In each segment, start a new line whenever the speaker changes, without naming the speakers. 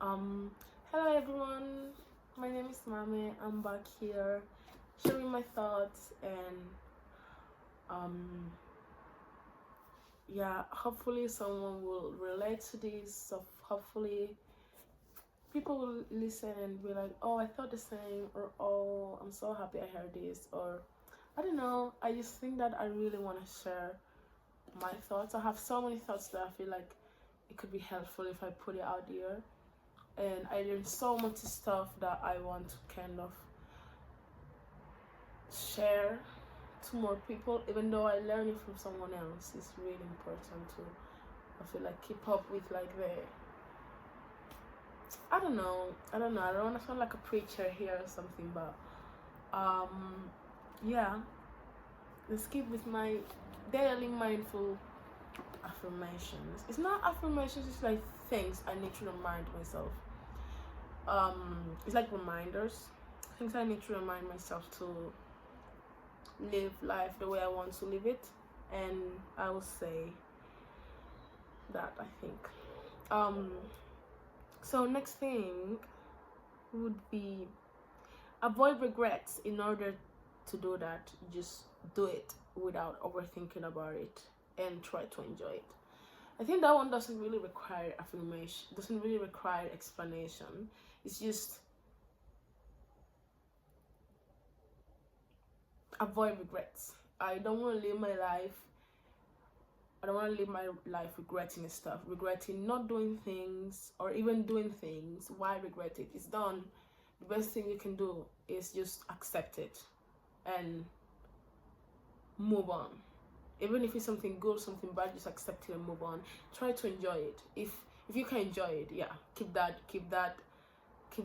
Um, Hello everyone. My name is Mame. I'm back here sharing my thoughts and um yeah, hopefully someone will relate to this. So hopefully people will listen and be like, "Oh, I thought the same," or "Oh, I'm so happy I heard this," or I don't know. I just think that I really want to share my thoughts. I have so many thoughts that I feel like it could be helpful if I put it out there. And I learned so much stuff that I want to kind of share to more people, even though I learn it from someone else. It's really important to, I feel like, keep up with like the, I don't want to sound like a preacher here or something, but yeah, let's keep with my daily mindful affirmations. It's not affirmations, it's like things I need to remind myself. It's like reminders, things I need to remind myself to live life the way I want to live it. And I will say that, I think. So next thing would be avoid regrets. In order to do that, just do it without overthinking about it and try to enjoy it. I think that one doesn't really require affirmation, doesn't really require explanation. It's just avoid regrets. I don't want to live my life. I don't want to live my life regretting stuff, regretting not doing things or even doing things. Why regret it? It's done. The best thing you can do is just accept it and move on. Even if it's something good, something bad, just accept it and move on. Try to enjoy it. If you can enjoy it, yeah, keep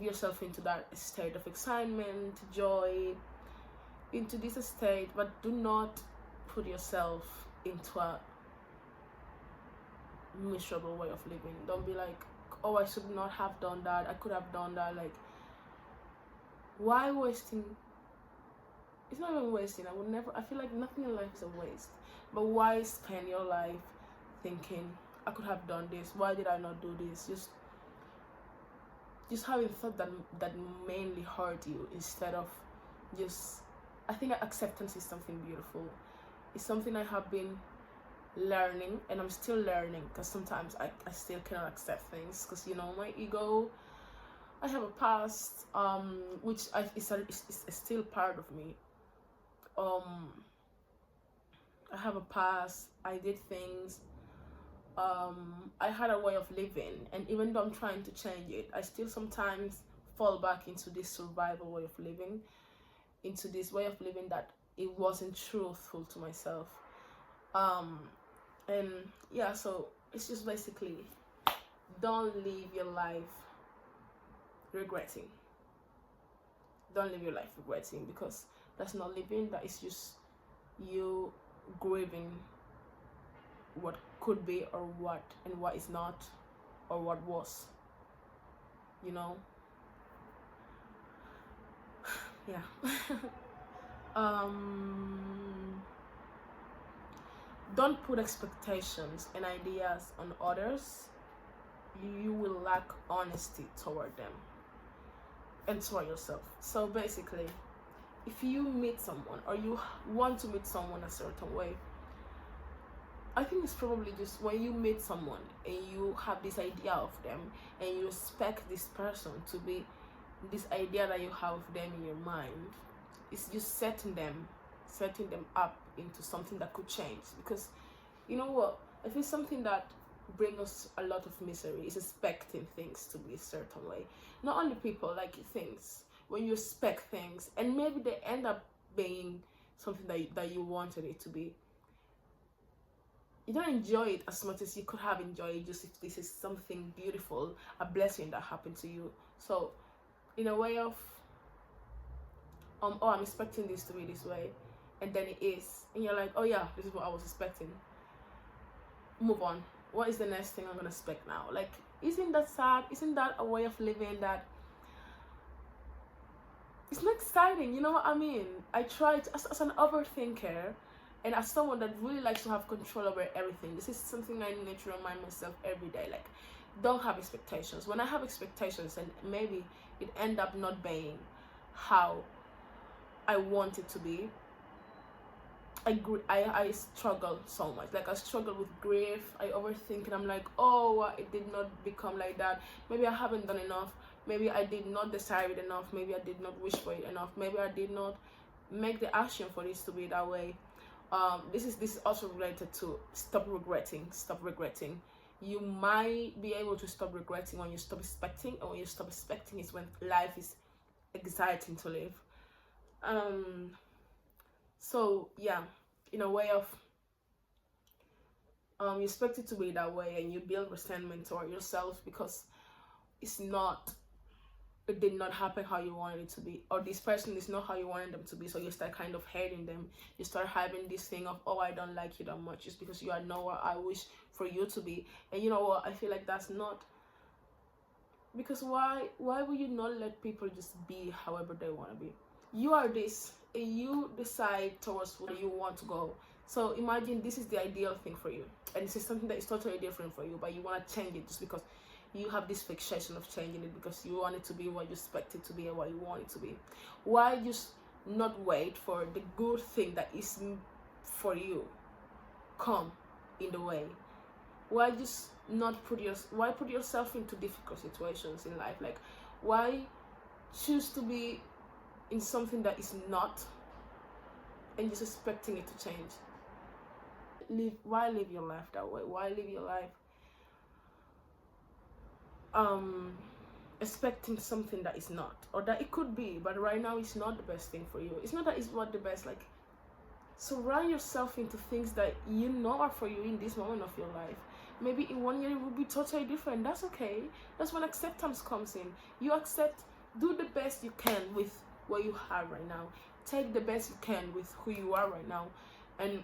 yourself into that state of excitement, joy, into this state, but do not put yourself into a miserable way of living. Don't be like, "Oh, I should not have done that. I could have done that." Like, why wasting? It's not even wasting. I would never. I feel like nothing in life is a waste. But why spend your life thinking, "I could have done this. Why did I not do this?" Just having thought that mainly hurt you instead of just. I think acceptance is something beautiful. It's something I have been learning, and I'm still learning, because sometimes I still cannot accept things, because my ego. I have a past, which is still part of me. I have a past. I did things. I had a way of living, and even though I'm trying to change it, I still sometimes fall back into this survival way of living, into this way of living that it wasn't truthful to myself. And yeah, so it's just basically, don't live your life regretting. Don't live your life regretting, because that's not living. That is just you grieving what could be, or what is not, or what was. Yeah. Don't put expectations and ideas on others. You will lack honesty toward them and toward yourself. So basically, if you meet someone, or you want to meet someone a certain way, I think it's probably just when you meet someone and you have this idea of them, and you expect this person to be this idea that you have of them in your mind. It's just setting them up into something that could change. Because you know what, if it's something that brings us a lot of misery, is expecting things to be a certain way. Not only people, like things. When you expect things and maybe they end up being something that you wanted it to be, you don't enjoy it as much as you could have enjoyed, just if this is something beautiful, a blessing that happened to you. So in a way of oh, I'm expecting this to be this way, and then it is, and you're like, oh yeah, this is what I was expecting. Move on. What is the next thing I'm gonna expect now? Like, isn't that sad? Isn't that a way of living that it's not exciting? You know what I mean? I try to, as an overthinker, and as someone that really likes to have control over everything, this is something I need to remind myself every day. Like, don't have expectations. When I have expectations and maybe it end up not being how I want it to be, I struggle so much. Like, I struggle with grief. I overthink, and I'm like, oh, it did not become like that. Maybe I haven't done enough. Maybe I did not desire it enough. Maybe I did not wish for it enough. Maybe I did not make the action for this to be that way. This is also related to stop regretting. Stop regretting. You might be able to stop regretting when you stop expecting, and when you stop expecting is when life is exciting to live. So yeah, in a way of you expect it to be that way, and you build resentment toward yourself because it did not happen how you wanted it to be, or this person is not how you wanted them to be. So you start kind of hating them. You start having this thing of, oh, I don't like you that much just because you are nowhere I wish for you to be. And you know what, I feel like that's not, because why would you not let people just be however they want to be? You are this, and you decide towards where you want to go. So imagine this is the ideal thing for you, and this is something that is totally different for you, but you want to change it just because you have this fixation of changing it, because you want it to be what you expect it to be and what you want it to be. Why just not wait for the good thing that is for you come in the way? Why just not put yourself into difficult situations in life? Like, why choose to be in something that is not and just expecting it to change? Why live your life that way? Why live your life expecting something that is not, or that it could be, but right now it's not the best thing for you? It's not that it's not the best. Like, surround yourself into things that you know are for you in this moment of your life. Maybe in 1 year it will be totally different. That's okay. That's when acceptance comes in. You accept, do the best you can with what you have right now. Take the best you can with who you are right now, and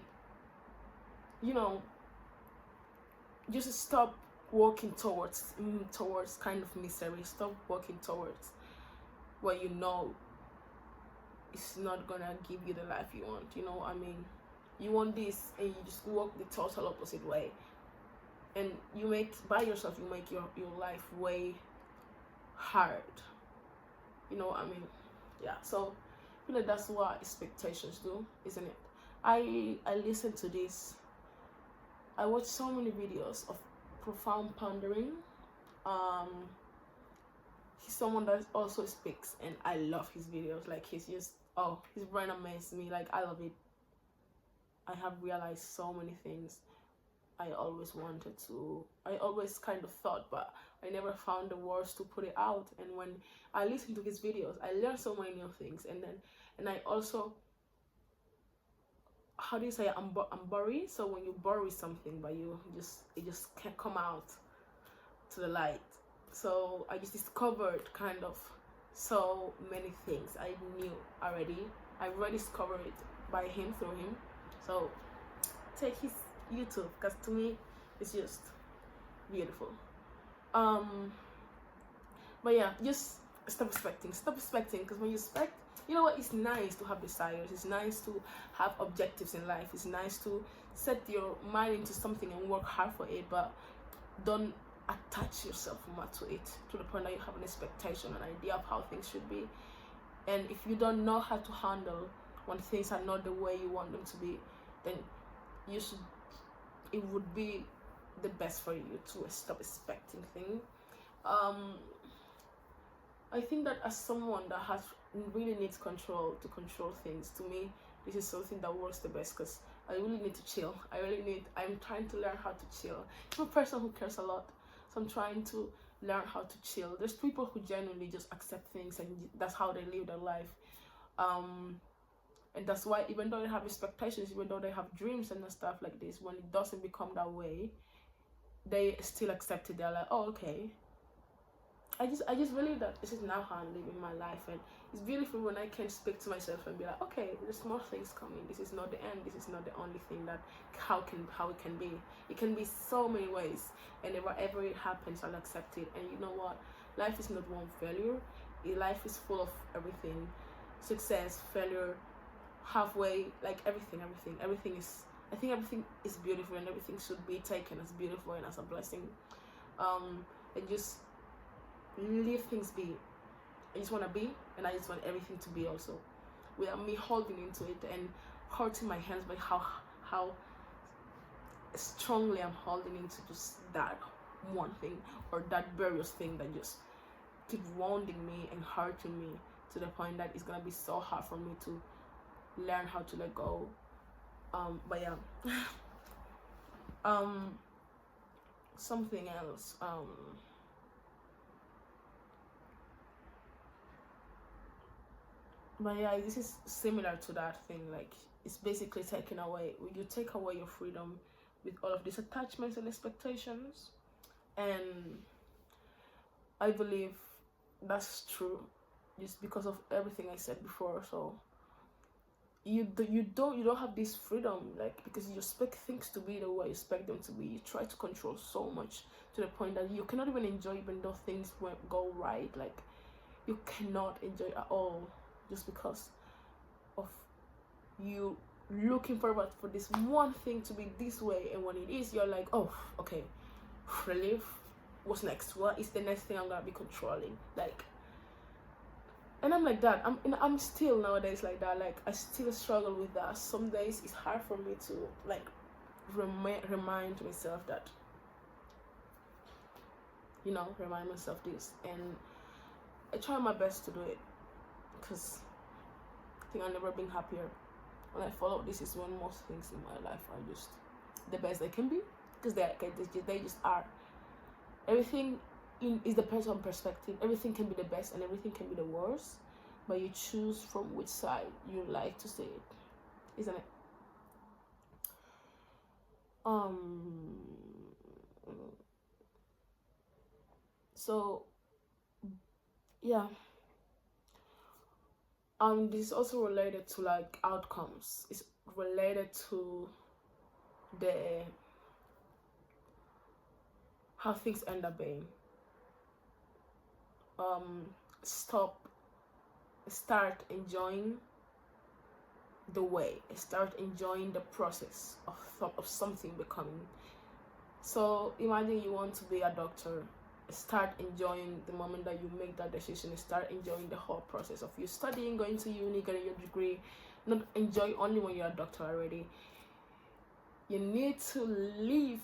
just stop working towards kind of misery. Stop working towards what you know is not gonna give you the life you want. I mean, you want this and you just work the total opposite way, and you make your life way hard. I mean, yeah. So I feel like that's what expectations do, isn't it? I listen to this. I watch so many videos of profound pondering. He's someone that also speaks, and I love his videos. Like, his brain amazes me. Like, I love it. I have realized so many things I always kind of thought, but I never found the words to put it out. And when I listen to his videos, I learn so many new things. And I also, how do you say, I'm bury? So when you bury something, but it just can't come out to the light. So I just discovered kind of so many things I knew already. I already discovered it through him. So take his YouTube, because to me it's just beautiful. But yeah, just stop expecting, because when you expect, you know what, it's nice to have desires, it's nice to have objectives in life, it's nice to set your mind into something and work hard for it, but don't attach yourself much to it to the point that you have an expectation, an idea of how things should be. And if you don't know how to handle when things are not the way you want them to be, then it would be the best for you to stop expecting things. I think that as someone that really needs to control things, to me this is something that works the best, because I really need to chill. I'm trying to learn how to chill. I'm a person who cares a lot, so I'm trying to learn how to chill. There's people who genuinely just accept things, and that's how they live their life. And that's why, even though they have expectations, even though they have dreams and stuff like this, when it doesn't become that way, they still accept it. They're like, oh, okay. I just believe that this is now how I'm living my life, and it's beautiful when I can speak to myself and be like, okay, there's more things coming. This is not the end. This is not the only thing that how it can be. It can be so many ways, and wherever it happens, I'll accept it. And you know what? Life is not one failure. Life is full of everything: success, failure, halfway, like everything is, I think everything is beautiful, and everything should be taken as beautiful and as a blessing. and just leave things be. I just want to be, and I just want everything to be also, without me holding into it and hurting my hands by how strongly I'm holding into just that one thing or that various thing that just keep wounding me and hurting me to the point that it's gonna be so hard for me to learn how to let go. But yeah. Something else. But yeah, this is similar to that thing. Like, it's basically taking away. You take away your freedom with all of these attachments and expectations, and I believe that's true, just because of everything I said before. So you don't have this freedom, like, because you expect things to be the way you expect them to be. You try to control so much to the point that you cannot even enjoy, even though things won't go right. Like, you cannot enjoy at all, just because of you looking forward for this one thing to be this way, and when it is, you're like, oh, okay, relief. What's next? What is the next thing I'm gonna be controlling? Like, and I'm like that. I'm still nowadays like that. Like, I still struggle with that. Some days it's hard for me to, like, remind myself that, remind myself this, and I try my best to do it, because I think I've never been happier when I follow this. Is when most things in my life are just the best they can be, because they just are. Everything is depends on perspective. Everything can be the best and everything can be the worst, but you choose from which side you like to see it, isn't it? So yeah, this is also related to, like, outcomes. It's related to the how things end up being. Start enjoying the way. Start enjoying the process of something becoming. So imagine you want to be a doctor. Start enjoying the moment that you make that decision. Start enjoying the whole process of you studying, going to uni, getting your degree. Not enjoy only when you're a doctor already. You need to live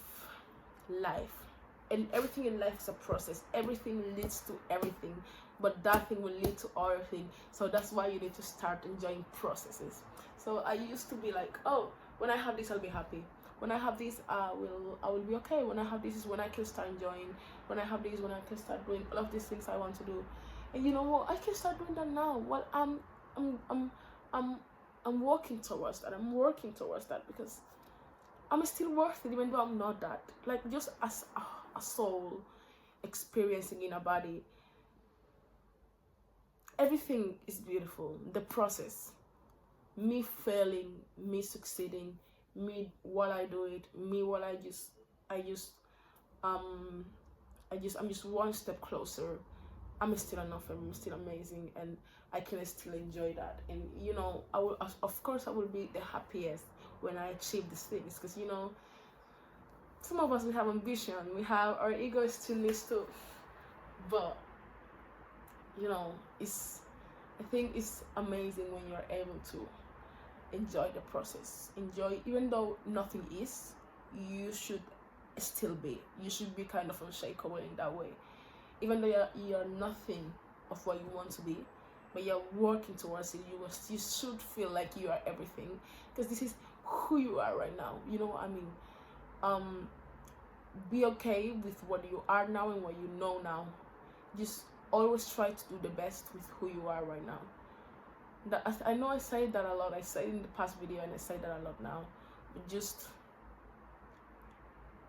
life, and everything in life is a process. Everything leads to everything, but that thing will lead to other thing. So that's why you need to start enjoying processes. So I used to be like, oh, when I have this, I'll be happy. When I have this, I will be okay. When I have this is when I can start enjoying. When I have this, when I can start doing all of these things I want to do. And you know what? I can start doing that now. Well, I'm working towards that. I'm working towards that, because I'm still worth it, even though I'm not that. Like, just as a soul experiencing in a body, everything is beautiful. The process, me failing, me succeeding, me while I do it, me while I'm just one step closer. I'm still enough, and I'm still amazing, and I can still enjoy that. And I will, of course, I will be the happiest when I achieve these things, because some of us, we have ambition, we have our ego is still needs to, but I think it's amazing when you're able to enjoy the process. Enjoy, even though nothing is, you should still be. You should be kind of unshakable in that way, even though you're nothing of what you want to be, but you're working towards it. You should feel like you are everything, because this is who you are right now. You know what I mean? Be okay with what you are now and what you know now. Just always try to do the best with who you are right now. I know I say that a lot. I said it in the past video, and I say that a lot now. But just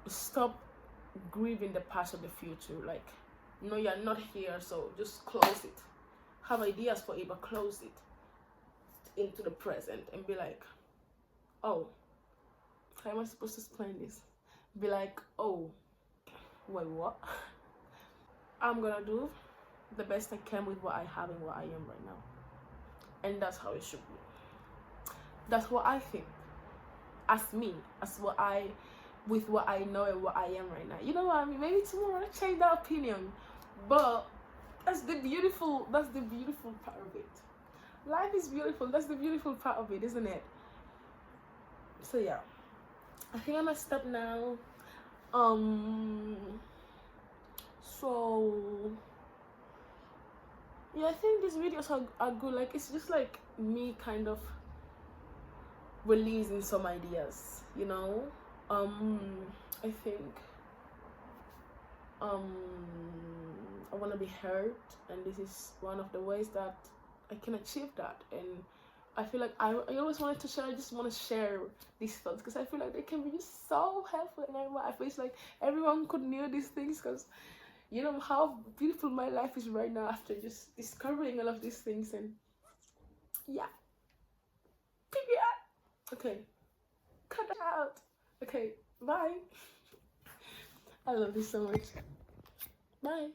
stop grieving the past or the future. Like, you're not here, so just close it. Have ideas for it, but close it into the present and be like, oh, how am I supposed to explain this? Be like, oh, wait, what? I'm gonna do the best I can with what I have and what I am right now. And that's how it should be. That's what I think. As me, as what I with what I know and what I am right now. You know what I mean? Maybe tomorrow I change that opinion, but that's the beautiful part of it. Life is beautiful. That's the beautiful part of it, isn't it? So yeah, I think I'm gonna stop now. So yeah, I think these videos are good. Like, it's just like me kind of releasing some ideas, you know. I think I want to be heard, and this is one of the ways that I can achieve that. And I feel like I always wanted to share. I just want to share these thoughts because I feel like they can be just so helpful in everyone. I feel like everyone could know these things, because you know how beautiful my life is right now after just discovering all of these things. And yeah, okay, cut it out. Okay, bye. I love you so much. Bye.